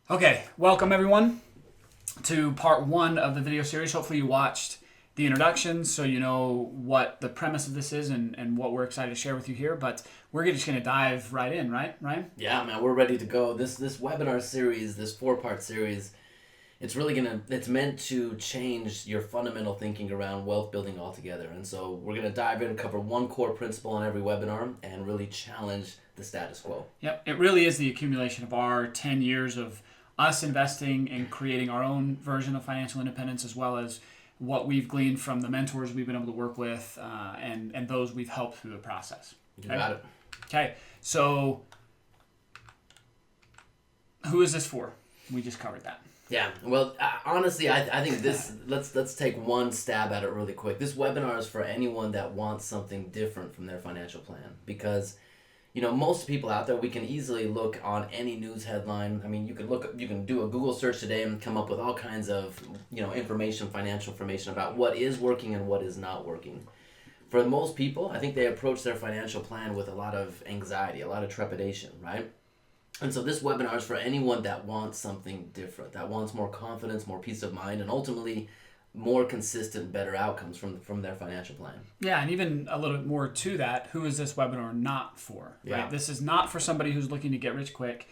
Okay, welcome everyone to part one of the video series. Hopefully you watched the introduction so you know what the premise of this is and what we're excited to share with you here. But we're just going to dive right in, right, Ryan? Yeah, man, we're ready to go. This webinar series, this four-part series, it's meant to change your fundamental thinking around wealth building altogether. And so we're gonna dive in, cover one core principle on every webinar, and really challenge the status quo. Yep, it really is the accumulation of our 10 years of us investing and creating our own version of financial independence, as well as what we've gleaned from the mentors we've been able to work with and those we've helped through the process. You got it. Okay, so who is this for? We just covered that. Yeah, well, honestly, I think this, let's take one stab at it really quick. This webinar is for anyone that wants something different from their financial plan, because most people out there, we can easily look on any news headline. I mean, you can do a Google search today and come up with all kinds of, financial information about what is working and what is not working. For most people, I think they approach their financial plan with a lot of anxiety, a lot of trepidation, right? And so this webinar is for anyone that wants something different, that wants more confidence, more peace of mind, and ultimately more consistent, better outcomes from their financial plan. Yeah, and even a little bit more to that, who is this webinar not for? Right? Yeah. This is not for somebody who's looking to get rich quick.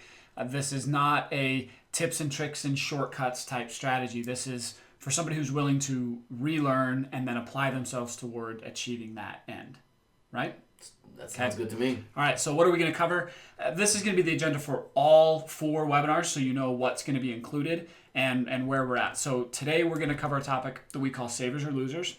This is not a tips and tricks and shortcuts type strategy. This is for somebody who's willing to relearn and then apply themselves toward achieving that end. Right? That sounds good to me. All right, so what are we going to cover? This is going to be the agenda for all four webinars, so you know what's going to be included and where we're at. So today we're going to cover a topic that we call savers or losers.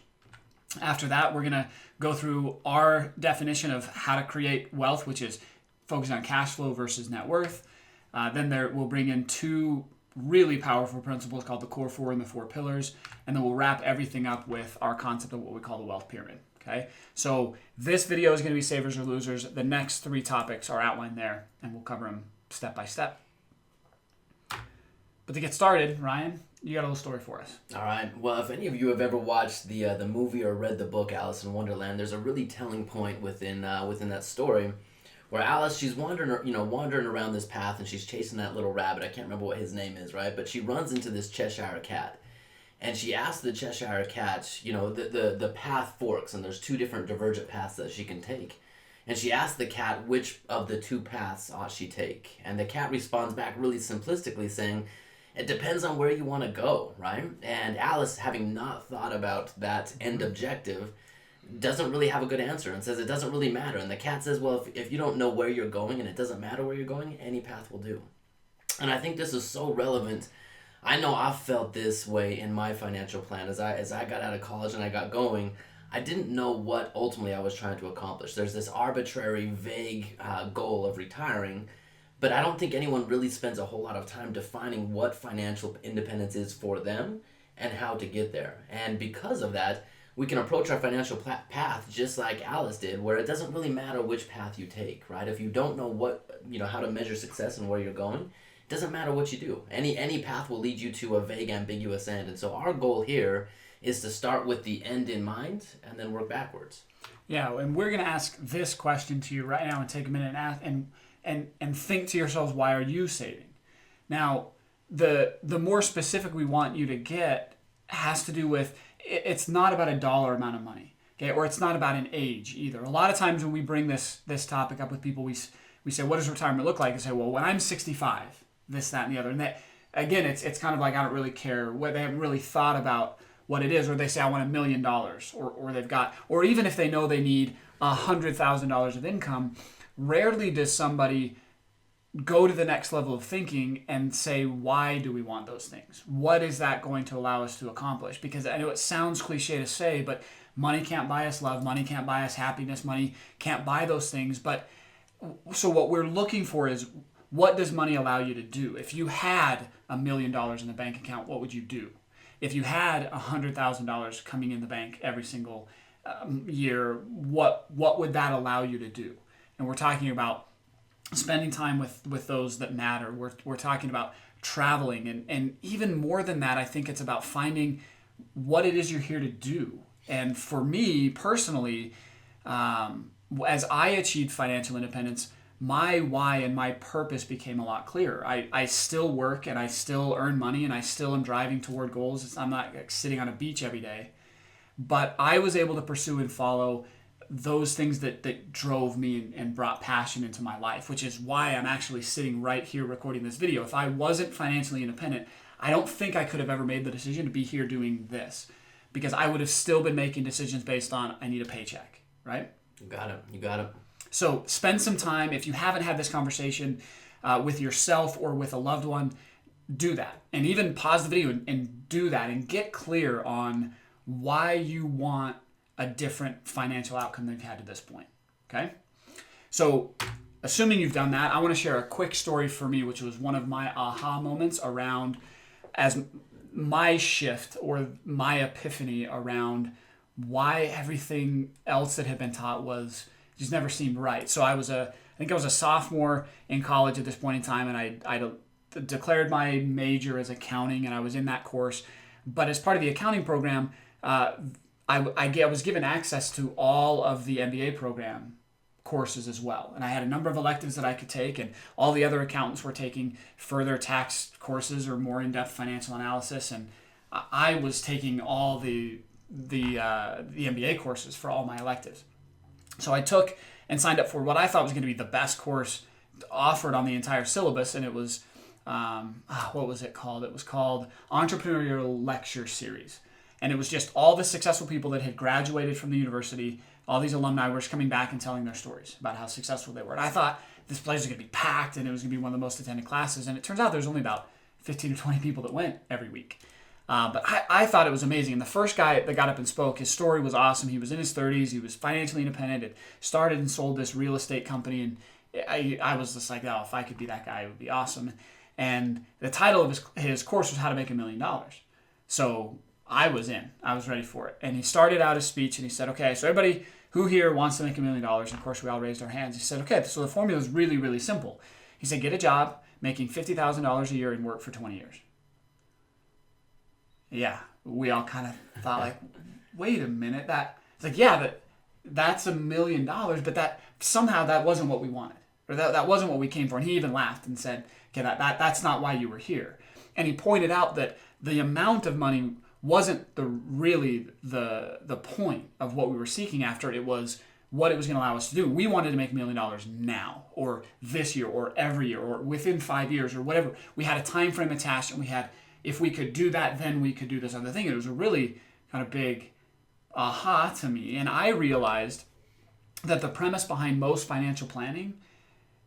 After that, we're going to go through our definition of how to create wealth, which is focusing on cash flow versus net worth. Then we'll bring in two really powerful principles called the core four and the four pillars, and then we'll wrap everything up with our concept of what we call the wealth pyramid. Okay, so this video is going to be savers or losers. The next three topics are outlined there, and we'll cover them step by step. But to get started, Ryan, you got a little story for us. All right. Well, if any of you have ever watched the movie or read the book Alice in Wonderland, there's a really telling point within that story where Alice, she's wandering around this path and she's chasing that little rabbit. I can't remember what his name is, right? But she runs into this Cheshire cat. And she asked the Cheshire cat, the path forks, and there's two different divergent paths that she can take. And she asked the cat which of the two paths ought she take. And the cat responds back really simplistically saying, it depends on where you want to go, right? And Alice, having not thought about that end objective, doesn't really have a good answer and says it doesn't really matter. And the cat says, well, if you don't know where you're going and it doesn't matter where you're going, any path will do. And I think this is so relevant. I know I've felt this way in my financial plan. As I got out of college and I got going, I didn't know what ultimately I was trying to accomplish. There's this arbitrary, vague goal of retiring, but I don't think anyone really spends a whole lot of time defining what financial independence is for them and how to get there. And because of that, we can approach our financial path just like Alice did, where it doesn't really matter which path you take, right? If you don't know how to measure success and where you're going, it doesn't matter what you do. Any path will lead you to a vague, ambiguous end. And so our goal here is to start with the end in mind and then work backwards. Yeah, and we're going to ask this question to you right now and take a minute and ask and think to yourselves, why are you saving? Now, the more specific we want you to get has to do with, it's not about a dollar amount of money, okay? Or it's not about an age either. A lot of times when we bring this topic up with people, we say, what does retirement look like? And say, well, when I'm 65, this, that, and the other. And that, again, it's kind of like, I don't really care what they haven't really thought about what it is, or they say, I want $1 million, or they've got, or even if they know they need $100,000 of income, rarely does somebody go to the next level of thinking and say, why do we want those things? What is that going to allow us to accomplish? Because I know it sounds cliche to say, but money can't buy us love, money can't buy us happiness, money can't buy those things. But so what we're looking for is, what does money allow you to do? If you had $1 million in the bank account, what would you do? If you had $100,000 coming in the bank every single year, what would that allow you to do? And we're talking about spending time with those that matter. We're talking about traveling. And even more than that, I think it's about finding what it is you're here to do. And for me personally, as I achieved financial independence, my why and my purpose became a lot clearer. I still work and I still earn money and I still am driving toward goals. I'm not like sitting on a beach every day. But I was able to pursue and follow those things that drove me and brought passion into my life, which is why I'm actually sitting right here recording this video. If I wasn't financially independent, I don't think I could have ever made the decision to be here doing this, because I would have still been making decisions based on I need a paycheck, right? You got it. You got it. So spend some time. If you haven't had this conversation with yourself or with a loved one, do that. And even pause the video and do that and get clear on why you want a different financial outcome than you've had to this point. Okay? So assuming you've done that, I want to share a quick story for me, which was one of my aha moments around as my shift or my epiphany around why everything else that had been taught was just never seemed right. So I think I was a sophomore in college at this point in time, and I declared my major as accounting, and I was in that course. But as part of the accounting program, I was given access to all of the MBA program courses as well. And I had a number of electives that I could take, and all the other accountants were taking further tax courses or more in-depth financial analysis. And I was taking all the MBA courses for all my electives. So I took and signed up for what I thought was going to be the best course offered on the entire syllabus, and it was, what was it called? It was called Entrepreneurial Lecture Series. And it was just all the successful people that had graduated from the university. All these alumni were just coming back and telling their stories about how successful they were. And I thought this place was going to be packed and it was going to be one of the most attended classes. And it turns out there's only about 15 or 20 people that went every week. But I thought it was amazing. And the first guy that got up and spoke, his story was awesome. He was in his 30s. He was financially independent and started and sold this real estate company. And I was just like, oh, if I could be that guy, it would be awesome. And the title of his course was How to Make $1 Million. So I was in. I was ready for it. And he started out his speech and he said, okay, so everybody who here wants to make $1 million? And of course, we all raised our hands. He said, okay, so the formula is really, really simple. He said, get a job making $50,000 a year and work for 20 years. Yeah, we all kind of thought like, wait a minute. It's like, yeah, that's $1 million, but that somehow that wasn't what we wanted. Or that wasn't what we came for. And he even laughed and said, okay, that's not why you were here. And he pointed out that the amount of money wasn't really the point of what we were seeking after. It was what it was going to allow us to do. We wanted to make $1 million now, or this year, or every year, or within 5 years, or whatever. We had a time frame attached, and we had, if we could do that, then we could do this other thing. It was a really kind of big aha to me. And I realized that the premise behind most financial planning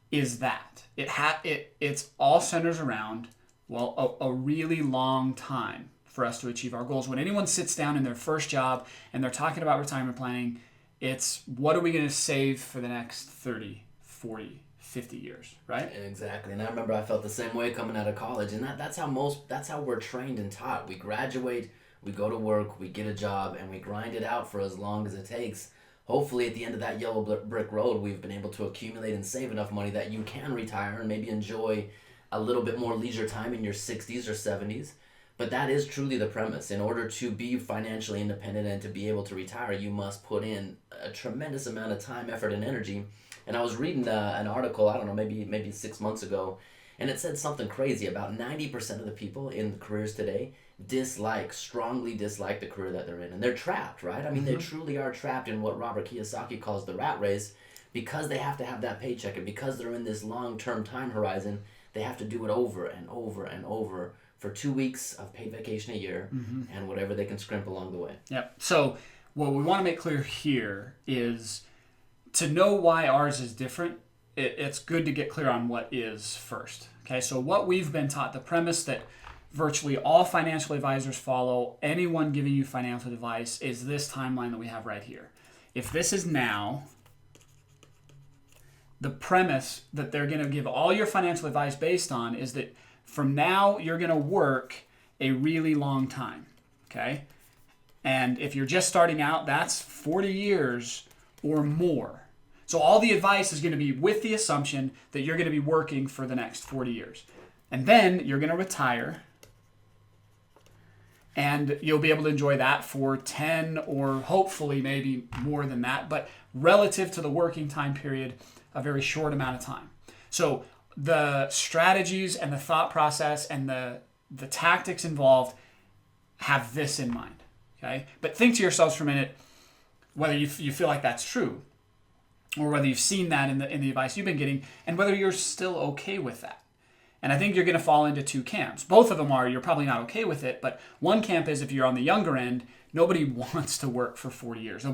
is that it's all centers around, well, a really long time for us to achieve our goals. When anyone sits down in their first job and they're talking about retirement planning, it's what are we going to save for the next 30, 40, 50 years, right? Exactly. And I remember I felt the same way coming out of college. And that's how we're trained and taught. We graduate, we go to work, we get a job, and we grind it out for as long as it takes. Hopefully at the end of that yellow brick road, we've been able to accumulate and save enough money that you can retire and maybe enjoy a little bit more leisure time in your 60s or 70s. But that is truly the premise. In order to be financially independent and to be able to retire, you must put in a tremendous amount of time, effort, and energy. And I was reading an article, I don't know, maybe 6 months ago, and it said something crazy. About 90% of the people in the careers today strongly dislike the career that they're in. And they're trapped, right? I mean, they truly are trapped in what Robert Kiyosaki calls the rat race, because they have to have that paycheck. And because they're in this long-term time horizon, they have to do it over and over and over for 2 weeks of paid vacation a year and whatever they can scrimp along the way. Yep. So what we want to make clear here is to know why ours is different, it's good to get clear on what is first. Okay, so what we've been taught, the premise that virtually all financial advisors follow, anyone giving you financial advice, is this timeline that we have right here. If this is now, the premise that they're going to give all your financial advice based on is that from now, you're going to work a really long time, okay? And if you're just starting out, that's 40 years or more. So all the advice is going to be with the assumption that you're going to be working for the next 40 years. And then you're going to retire, and you'll be able to enjoy that for 10 or hopefully maybe more than that. But relative to the working time period a very short amount of time. So the strategies and the thought process and the tactics involved have this in mind. Okay, but think to yourselves for a minute whether you feel like that's true, or whether you've seen that in the advice you've been getting, and whether you're still okay with that. And I think you're going to fall into two camps. Both of them are you're probably not okay with it, but one camp is if you're on the younger end, nobody wants to work for 40 years.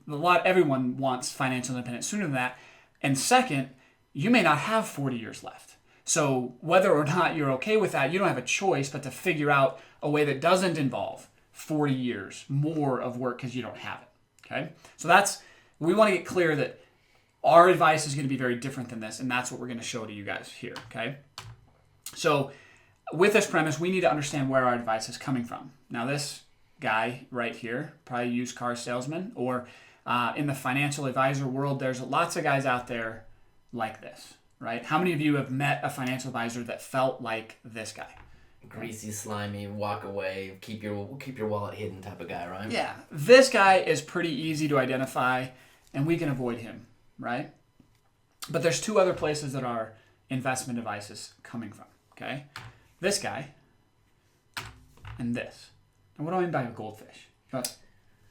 Everyone wants financial independence sooner than that. And second, you may not have 40 years left. So whether or not you're okay with that, you don't have a choice but to figure out a way that doesn't involve 40 years more of work because you don't have it. Okay? So we want to get clear that our advice is going to be very different than this, and that's what we're going to show to you guys here. Okay? So with this premise, we need to understand where our advice is coming from. Now this guy right here, probably a used car salesman, or in the financial advisor world, there's lots of guys out there like this, right? How many of you have met a financial advisor that felt like this guy? Greasy, slimy, walk away, keep your wallet hidden type of guy, right? Yeah, this guy is pretty easy to identify, and we can avoid him, right? But there's two other places that our investment advice is coming from, okay? This guy and this. And what do I mean by a goldfish?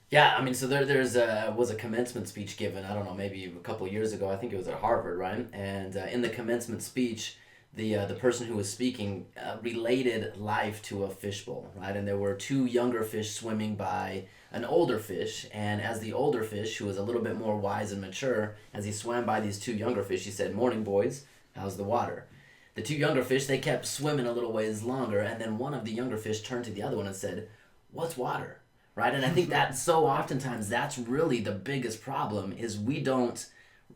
Yeah, I mean, so there's was a commencement speech given, I don't know, maybe a couple of years ago. I think it was at Harvard, right? And in the commencement speech, the person who was speaking related life to a fishbowl, right? And there were two younger fish swimming by an older fish, and as the older fish, who was a little bit more wise and mature, as he swam by these two younger fish, he said, "Morning, boys, how's the water?" The two younger fish, they kept swimming a little ways longer, and then one of the younger fish turned to the other one and said, "What's water?" Right? And I think that so oftentimes that's really the biggest problem is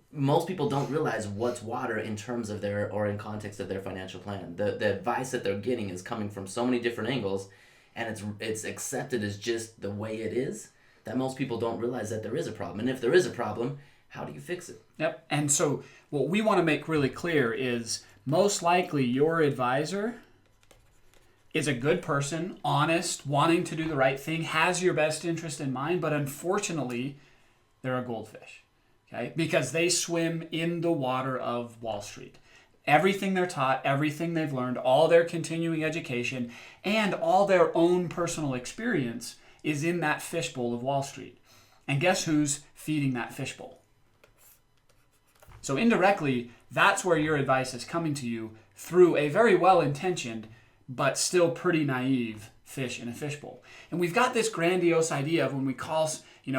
most people don't realize what's water in terms of in context of their financial plan. The advice that they're getting is coming from so many different angles, and it's accepted as just the way it is, that most people don't realize that there is a problem. And if there is a problem, how do you fix it? Yep. And so what we want to make really clear is most likely your advisor is a good person, honest, wanting to do the right thing, has your best interest in mind, but unfortunately, they're a goldfish. Okay? Because they swim in the water of Wall Street. Everything they're taught, everything they've learned, all their continuing education, and all their own personal experience is in that fishbowl of Wall Street. And guess who's feeding that fishbowl? So indirectly, that's where your advice is coming to you through a very well-intentioned but still pretty naive fish in a fishbowl. And we've got this grandiose idea of when we call,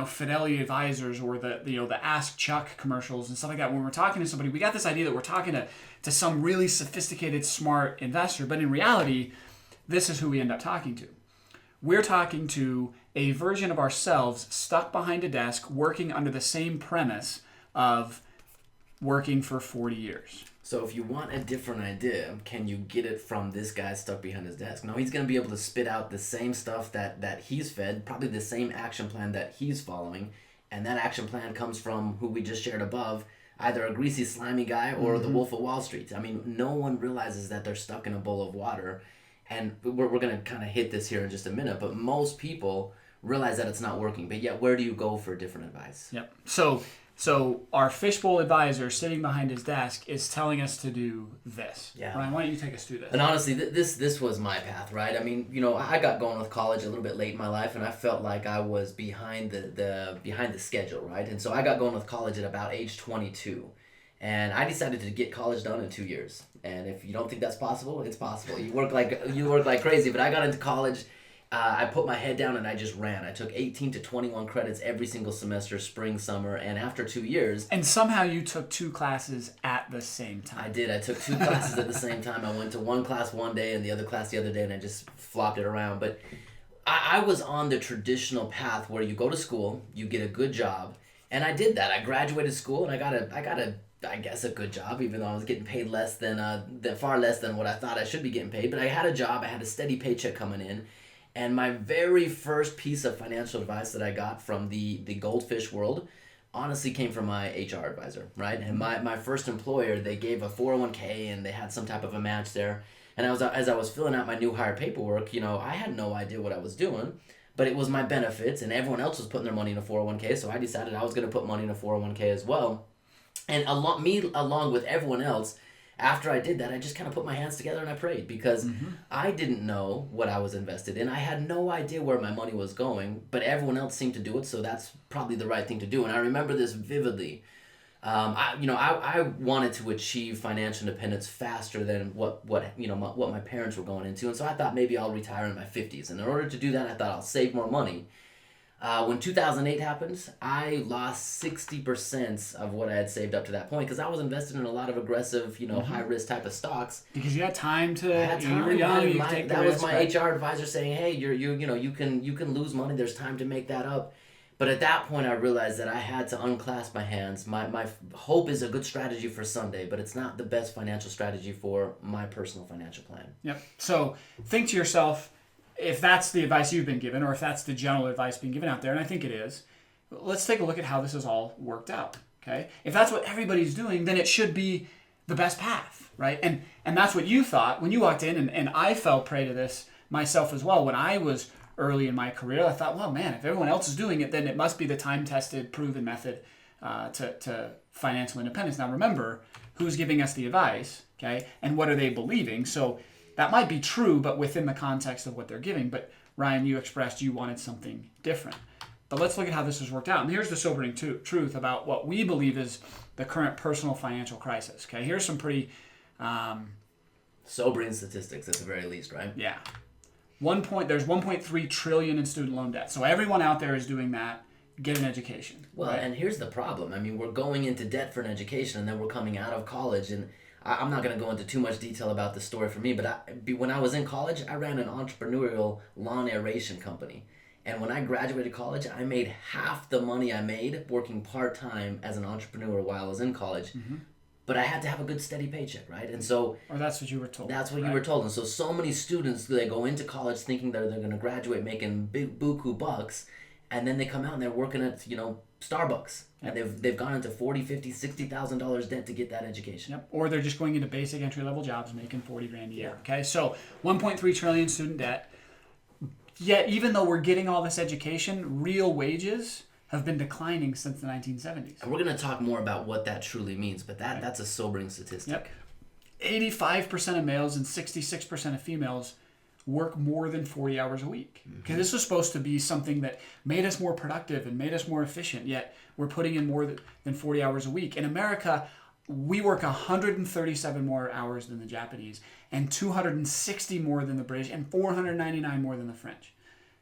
Fidelity Advisors or the Ask Chuck commercials and stuff like that. When we're talking to somebody, we got this idea that we're talking to some really sophisticated, smart investor. But in reality, this is who we end up talking to. We're talking to a version of ourselves stuck behind a desk, working under the same premise of working for 40 years. So if you want a different idea, can you get it from this guy stuck behind his desk? No, he's going to be able to spit out the same stuff that he's fed, probably the same action plan that he's following, and that action plan comes from who we just shared above, either a greasy, slimy guy or the Wolf of Wall Street. I mean, no one realizes that they're stuck in a bowl of water, and we're going to kind of hit this here in just a minute, but most people realize that it's not working, but yet where do you go for different advice? Yep. So our fishbowl advisor sitting behind his desk is telling us to do this. Yeah. Ryan, why don't you take us through this? And honestly, this was my path, right? I mean, I got going with college a little bit late in my life, and I felt like I was behind the schedule, right? And so I got going with college at about age 22, and I decided to get college done in 2 years. And if you don't think that's possible, it's possible. You work like crazy, but I got into college. I put my head down and I just ran. I took 18 to 21 credits every single semester, spring, summer, and after 2 years... And somehow you took 2 classes at the same time. I did. I took 2 classes at the same time. I went to one class one day and the other class the other day, and I just flopped it around. But I was on the traditional path where you go to school, you get a good job, and I did that. I graduated school and I got a good job, even though I was getting paid far less than what I thought I should be getting paid. But I had a job. I had a steady paycheck coming in. And my very first piece of financial advice that I got from the goldfish world honestly came from my HR advisor, right? And my first employer, they gave a 401k and they had some type of a match there. And as I was filling out my new hire paperwork, I had no idea what I was doing, but it was my benefits and everyone else was putting their money in a 401k. So I decided I was going to put money in a 401k as well. And along with everyone else, after I did that, I just kind of put my hands together and I prayed because I didn't know what I was invested in. I had no idea where my money was going, but everyone else seemed to do it, so that's probably the right thing to do. And I remember this vividly. I wanted to achieve financial independence faster than what my parents were going into, and so I thought maybe I'll retire in my 50s. And in order to do that, I thought I'll save more money. When 2008 happened, I lost 60% of what I had saved up to that point because I was invested in a lot of aggressive, high risk type of stocks. Because you had time to. I had time. You were young. You take the that was risk, my right? HR advisor saying, "Hey, you can lose money. There's time to make that up." But at that point, I realized that I had to unclasp my hands. My hope is a good strategy for Sunday, but it's not the best financial strategy for my personal financial plan. Yep. So think to yourself, if that's the advice you've been given, or if that's the general advice being given out there, and I think it is, let's take a look at how this has all worked out. Okay? If that's what everybody's doing, then it should be the best path, right? And that's what you thought when you walked in, and I fell prey to this myself as well. When I was early in my career, I thought, well, man, if everyone else is doing it, then it must be the time-tested, proven method to financial independence. Now, remember, who's giving us the advice, okay, and what are they believing? So that might be true, but within the context of what they're giving. But Ryan, you expressed you wanted something different. But let's look at how this has worked out. And here's the sobering truth about what we believe is the current personal financial crisis. Okay, here's some pretty sobering statistics at the very least, right? Yeah. There's 1.3 trillion in student loan debt. So everyone out there is doing that. Get an education. Well, right? And here's the problem. I mean, we're going into debt for an education, and then we're coming out of college, and I'm not going to go into too much detail about the story for me, but when I was in college, I ran an entrepreneurial lawn aeration company. And when I graduated college, I made half the money I made working part-time as an entrepreneur while I was in college. Mm-hmm. But I had to have a good steady paycheck, right? And so... Or that's what you were told. That's what you were told. And so many students, they go into college thinking that they're going to graduate making big buku bucks, and then they come out and they're working at, Starbucks. Yep. And they've gone into $40,000, $50,000, $60,000 debt to get that education. Yep. Or they're just going into basic entry-level jobs making $40,000 a year. Okay, so 1.3 trillion student debt. Yet, even though we're getting all this education, real wages have been declining since the 1970s. And we're going to talk more about what that truly means, but that's a sobering statistic. Yep. 85% of males and 66% of females work more than 40 hours a week. Okay, this was supposed to be something that made us more productive and made us more efficient, yet we're putting in more than 40 hours a week. In America, we work 137 more hours than the Japanese, and 260 more than the British, and 499 more than the French.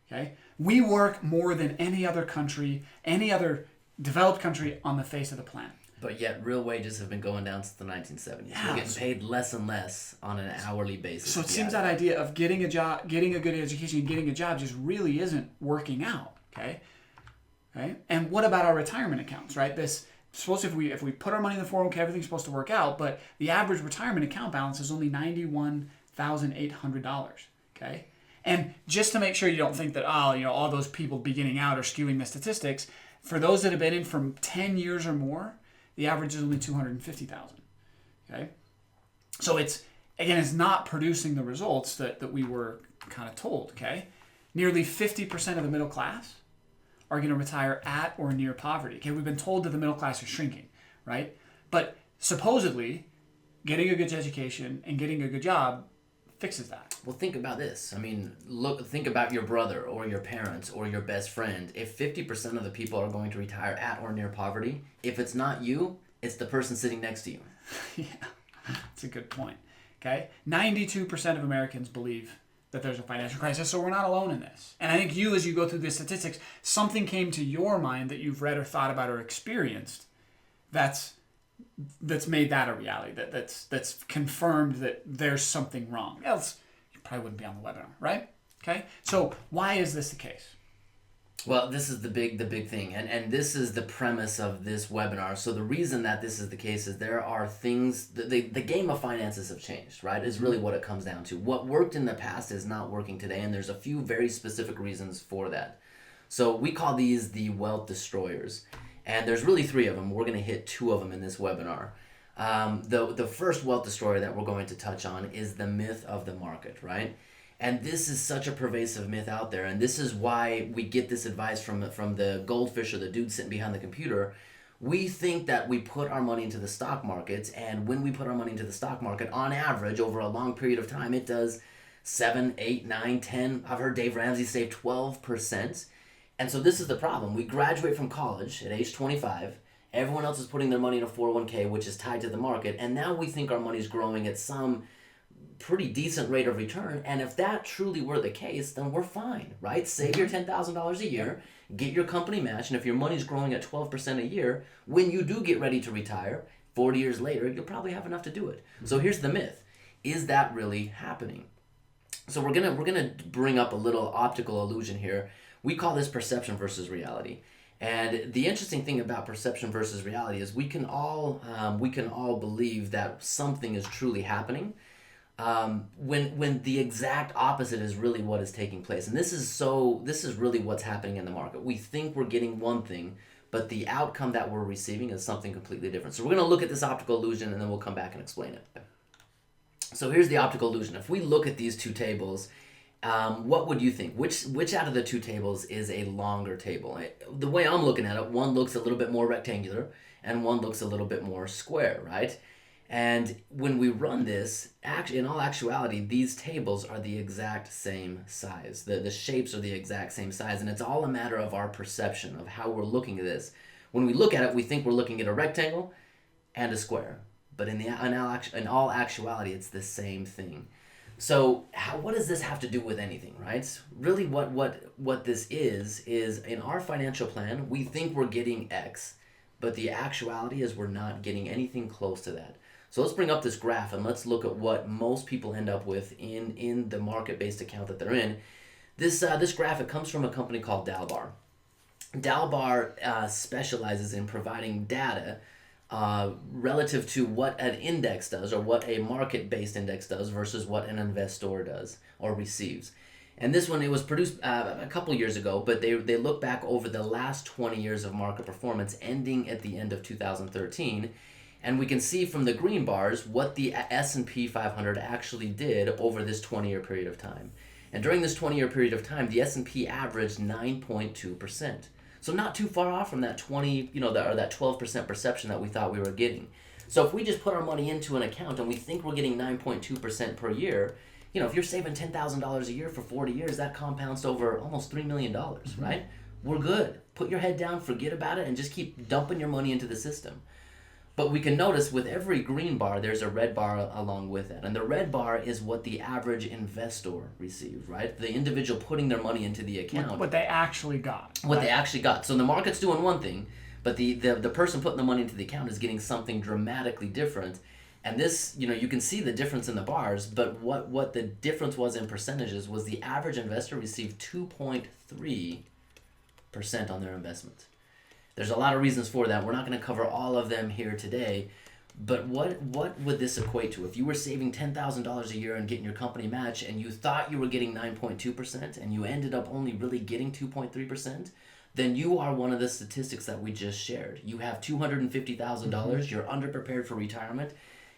Okay, we work more than any other country, any other developed country on the face of the planet. But yet, real wages have been going down since the 1970s. Yeah, We're getting paid less and less on an hourly basis. So it seems that idea of getting a job, getting a good education, and getting a job just really isn't working out. Okay, right? And what about our retirement accounts? Right, this supposed to, if we put our money in the 401k, everything's supposed to work out. But the average retirement account balance is only $91,800. Okay. And just to make sure you don't think that, all those people beginning out are skewing the statistics, for those that have been in from 10 years or more, the average is only $250,000. Okay? So it's not producing the results that we were kind of told. Okay? Nearly 50% of the middle class are going to retire at or near poverty. Okay? We've been told that the middle class is shrinking, right? But supposedly, getting a good education and getting a good job fixes that. Well, think about this. I mean, think about your brother or your parents or your best friend. If 50% of the people are going to retire at or near poverty, if it's not you, it's the person sitting next to you. Yeah, that's a good point. Okay? 92% of Americans believe that there's a financial crisis, so we're not alone in this. And I think you, as you go through the statistics, something came to your mind that you've read or thought about or experienced that's made that a reality, that's confirmed that there's something wrong. Else, you probably wouldn't be on the webinar, right? Okay? So why is this the case? Well, this is the big thing, and this is the premise of this webinar. So the reason that this is the case is there are things, the game of finances have changed, right? Is really what it comes down to. What worked in the past is not working today, and there's a few very specific reasons for that. So we call these the wealth destroyers. And there's really 3 of them. We're going to hit 2 of them in this webinar. The first wealth destroyer that we're going to touch on is the myth of the market, right? And this is such a pervasive myth out there. And this is why we get this advice from the goldfish or the dude sitting behind the computer We think that we put our money into the stock markets, and when we put our money into the stock market, on average, over a long period of time, it does 7, 8, 9, 10. I've heard Dave Ramsey say 12%. And so this is the problem. We graduate from college at age 25. Everyone else is putting their money in a 401k, which is tied to the market. And now we think our money's growing at some pretty decent rate of return. And if that truly were the case, then we're fine, right? Save your $10,000 a year, get your company match, and if your money's growing at 12% a year, when you do get ready to retire, 40 years later, you'll probably have enough to do it. So here's the myth. Is that really happening? So we're gonna bring up a little optical illusion here. We call this perception versus reality. And the interesting thing about perception versus reality is we can all believe that something is truly happening, when the exact opposite is really what is taking place. And this is really what's happening in the market. We think we're getting one thing, but the outcome that we're receiving is something completely different. So we're going to look at this optical illusion, and then we'll come back and explain it. So here's the optical illusion. If we look at these two tables, what would you think? Which out of the two tables is a longer table? The way I'm looking at it, one looks a little bit more rectangular, and one looks a little bit more square, right? And when we run this, in all actuality, these tables are the exact same size. The shapes are the exact same size, and it's all a matter of our perception of how we're looking at this. When we look at it, we think we're looking at a rectangle and a square. But in all actuality, it's the same thing. So what does this have to do with anything, right? Really what this is in our financial plan, we think we're getting X, but the actuality is we're not getting anything close to that. So let's bring up this graph and let's look at what most people end up with in the market-based account that they're in. This graphic comes from a company called Dalbar. Dalbar specializes in providing data relative to what an index does, or what a market-based index does, versus what an investor does or receives. And this one, it was produced a couple years ago, but they look back over the last 20 years of market performance, ending at the end of 2013. And we can see from the green bars what the S&P 500 actually did over this 20-year period of time. And during this 20-year period of time, the S&P averaged 9.2%. So not too far off from that 12% perception that we thought we were getting. So if we just put our money into an account and we think we're getting 9.2% per year, if you're saving $10,000 a year for 40 years, that compounds over almost $3 million, right? We're good. Put your head down, forget about it, and just keep dumping your money into the system. But we can notice with every green bar, there's a red bar along with it. And the red bar is what the average investor received, right? The individual putting their money into the account. What they actually got. What they actually got. So the market's doing one thing, but the person putting the money into the account is getting something dramatically different. And this, you can see the difference in the bars, but what the difference was in percentages was the average investor received 2.3% on their investment. There's a lot of reasons for that. We're not going to cover all of them here today. But what would this equate to? If you were saving $10,000 a year and getting your company match, and you thought you were getting 9.2%, and you ended up only really getting 2.3%, then you are one of the statistics that we just shared. You have $250,000. You're underprepared for retirement.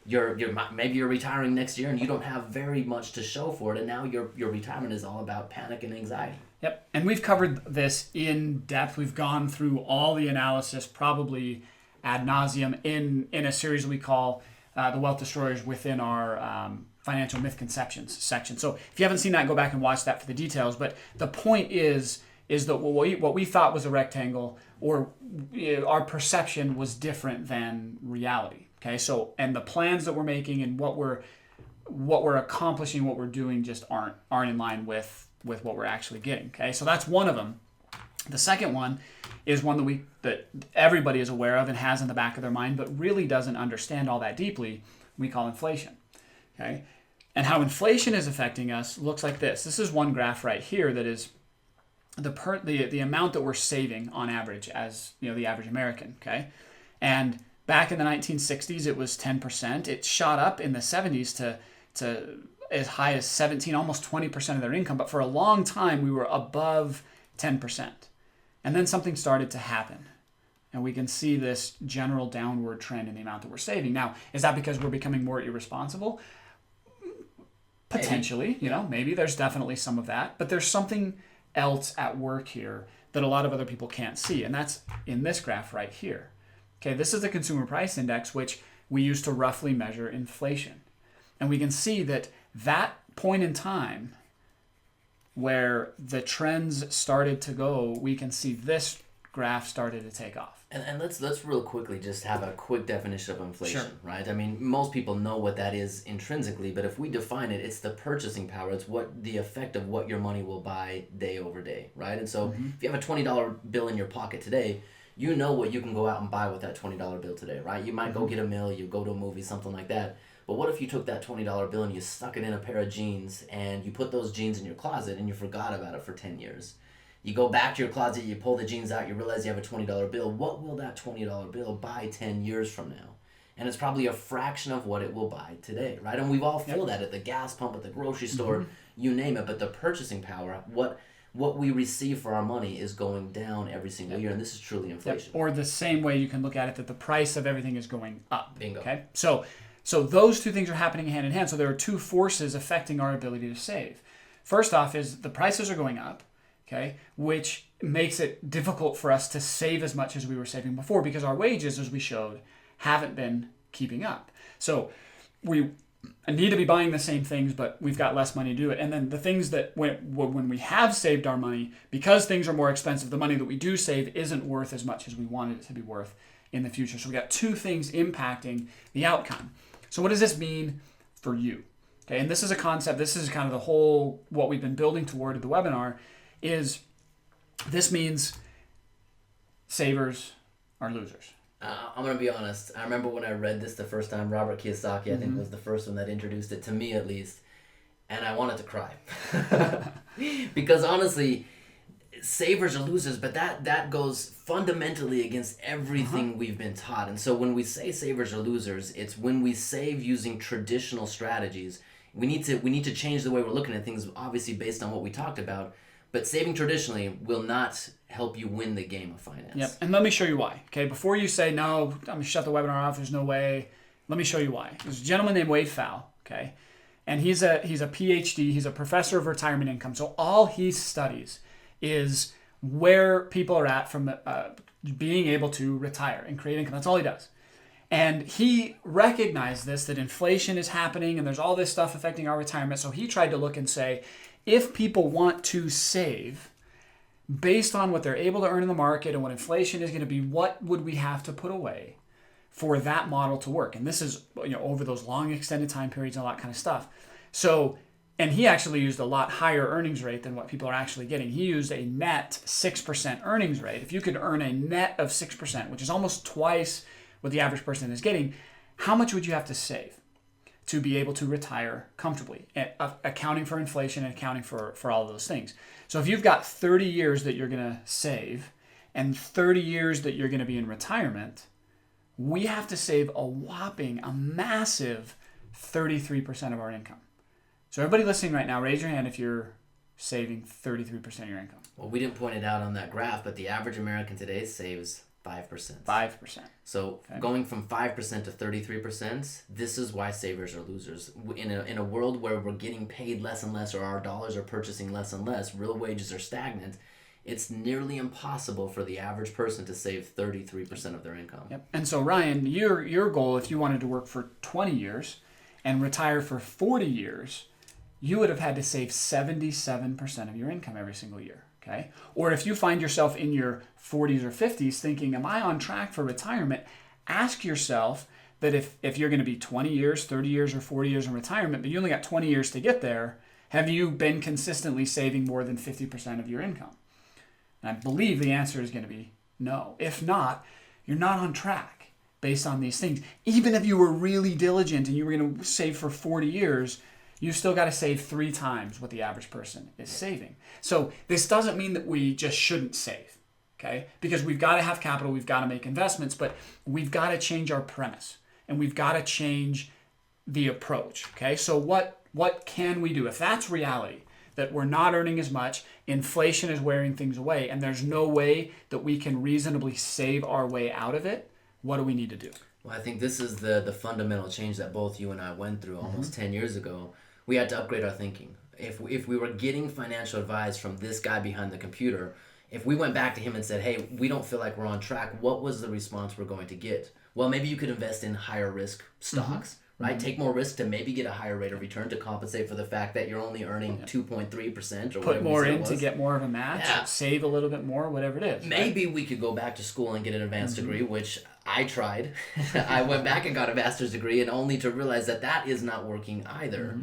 Maybe you're retiring next year, and you don't have very much to show for it. And now your retirement is all about panic and anxiety. Yep, and we've covered this in depth. We've gone through all the analysis, probably ad nauseum, in a series we call The Wealth Destroyers within our Financial Misconceptions section. So if you haven't seen that, go back and watch that for the details. But the point is that what we thought was a rectangle, or our perception, was different than reality. Okay, so, and the plans that we're making and what we're accomplishing, what we're doing, just aren't in line with what we're actually getting. Okay, so that's one of them. The second one is one that everybody is aware of and has in the back of their mind, but really doesn't understand all that deeply. We call inflation. Okay, and how inflation is affecting us looks like this. This is one graph right here that is the amount that we're saving on average as the average American. Okay, and back in the 1960s, it was 10%. It shot up in the 70s to as high as 17, almost 20% of their income. But for a long time, we were above 10%. And then something started to happen. And we can see this general downward trend in the amount that we're saving. Now, is that because we're becoming more irresponsible? Potentially. Maybe there's definitely some of that. But there's something else at work here that a lot of other people can't see. And that's in this graph right here. Okay, this is the consumer price index, which we use to roughly measure inflation. And we can see that point in time where the trends started to go, we can see this graph started to take off. And let's real quickly just have a quick definition of inflation, Sure. right? I mean, most people know what that is intrinsically, but if we define it, it's the purchasing power. It's what the effect of what your money will buy day over day, right? And so if you have a $20 bill in your pocket today, you know what you can go out and buy with that $20 bill today, right? You might go get a meal, you go to a movie, something like that. But what if you took that $20 bill and you stuck it in a pair of jeans and you put those jeans in your closet and you forgot about it for 10 years? You go back to your closet, you pull the jeans out, you realize you have a $20 bill. What will that $20 bill buy 10 years from now? And it's probably a fraction of what it will buy today, right? And we've all feel that at the gas pump, at the grocery store, you name it. But the purchasing power, what we receive for our money is going down every single year, and this is truly inflation. Or the same way you can look at it, that the price of everything is going up. Bingo. Okay, so those two things are happening hand in hand. So there are two forces affecting our ability to save. First off is the prices are going up, okay, which makes it difficult for us to save as much as we were saving before because our wages, as we showed, haven't been keeping up. So we need to be buying the same things, but we've got less money to do it. And then the things that when we have saved our money, because things are more expensive, the money that we do save isn't worth as much as we wanted it to be worth in the future. So we got two things impacting the outcome. So what does this mean for you? Okay, and this is a concept, this is kind of the whole, what we've been building toward the webinar, is this means savers are losers. I'm going to be honest. I remember when I read this the first time, Robert Kiyosaki, I think, was the first one that introduced it to me at least, and I wanted to cry. Because honestly, savers are losers, but that goes fundamentally against everything we've been taught. And so when we say savers are losers, it's when we save using traditional strategies. We need to change the way we're looking at things, obviously based on what we talked about. But saving traditionally will not help you win the game of finance. Yep, and let me show you why. Okay, before you say, no, I'm going to shut the webinar off, there's no way, let me show you why. There's a gentleman named Wade Pfau, okay, and he's a PhD, he's a professor of retirement income. So all he studies is where people are at from being able to retire and create income. That's all he does. And he recognized this, that inflation is happening and there's all this stuff affecting our retirement. So he tried to look and say, if people want to save based on what they're able to earn in the market and what inflation is going to be, what would we have to put away for that model to work? And this is, over those long extended time periods and all that kind of stuff. So, and he actually used a lot higher earnings rate than what people are actually getting. He used a net 6% earnings rate. If you could earn a net of 6%, which is almost twice what the average person is getting, how much would you have to save to be able to retire comfortably, accounting for inflation and accounting for all of those things? So if you've got 30 years that you're going to save and 30 years that you're going to be in retirement, we have to save a massive 33% of our income. So everybody listening right now, raise your hand if you're saving 33% of your income. Well, we didn't point it out on that graph, but the average American today saves 5%. 5%. So going from 5% to 33%, this is why savers are losers. In a world where we're getting paid less and less, or our dollars are purchasing less and less, real wages are stagnant, it's nearly impossible for the average person to save 33% of their income. Yep. And so Ryan, your goal, if you wanted to work for 20 years and retire for 40 years, you would have had to save 77% of your income every single year. Okay? Or if you find yourself in your 40s or 50s thinking, am I on track for retirement? Ask yourself that if you're going to be 20 years, 30 years, or 40 years in retirement, but you only got 20 years to get there, have you been consistently saving more than 50% of your income? And I believe the answer is going to be no. If not, you're not on track based on these things. Even if you were really diligent and you were going to save for 40 years, you still got to save 3 times what the average person is saving. So this doesn't mean that we just shouldn't save, okay? Because we've got to have capital, we've got to make investments, but we've got to change our premise and we've got to change the approach, okay? So what can we do? If that's reality, that we're not earning as much, inflation is wearing things away, and there's no way that we can reasonably save our way out of it, what do we need to do? Well, I think this is the fundamental change that both you and I went through almost 10 years ago. We had to upgrade our thinking. If we were getting financial advice from this guy behind the computer, If we went back to him and said, hey, we don't feel like we're on track, what was the response we're going to get? Well, maybe you could invest in higher risk stocks, right? Take more risk to maybe get a higher rate of return to compensate for the fact that you're only earning 2.3% or Put whatever more you said in it to was. get more of a match, save a little bit more, whatever it is. Maybe we could go back to school and get an advanced degree, which I tried. I went back and got a master's degree, and only to realize that that is not working either.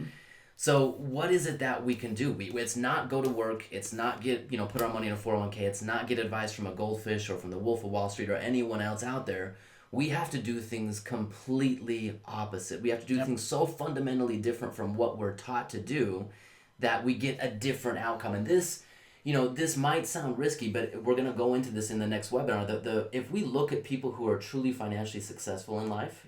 So what is it that we can do? It's not go to work. It's not get, put our money in a 401k. It's not get advice from a Goldfish or from the Wolf of Wall Street or anyone else out there. We have to do things completely opposite. We have to do things so fundamentally different from what we're taught to do that we get a different outcome. And this, this might sound risky, but we're going to go into this in the next webinar. If we look at people who are truly financially successful in life,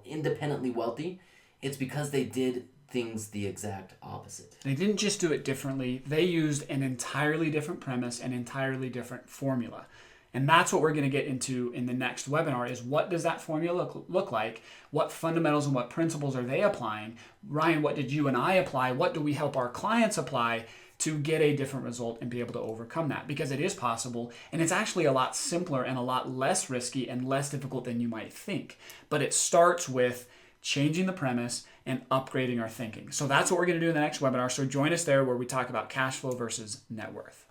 independently wealthy, it's because they did things the exact opposite. They didn't just do it differently. They used an entirely different premise, an entirely different formula. And that's what we're going to get into in the next webinar is what does that formula look like? What fundamentals and what principles are they applying? Ryan, what did you and I apply? What do we help our clients apply to get a different result and be able to overcome that? Because it is possible, and it's actually a lot simpler and a lot less risky and less difficult than you might think. But it starts with changing the premise and upgrading our thinking. So that's what we're going to do in the next webinar. So join us there where we talk about cash flow versus net worth.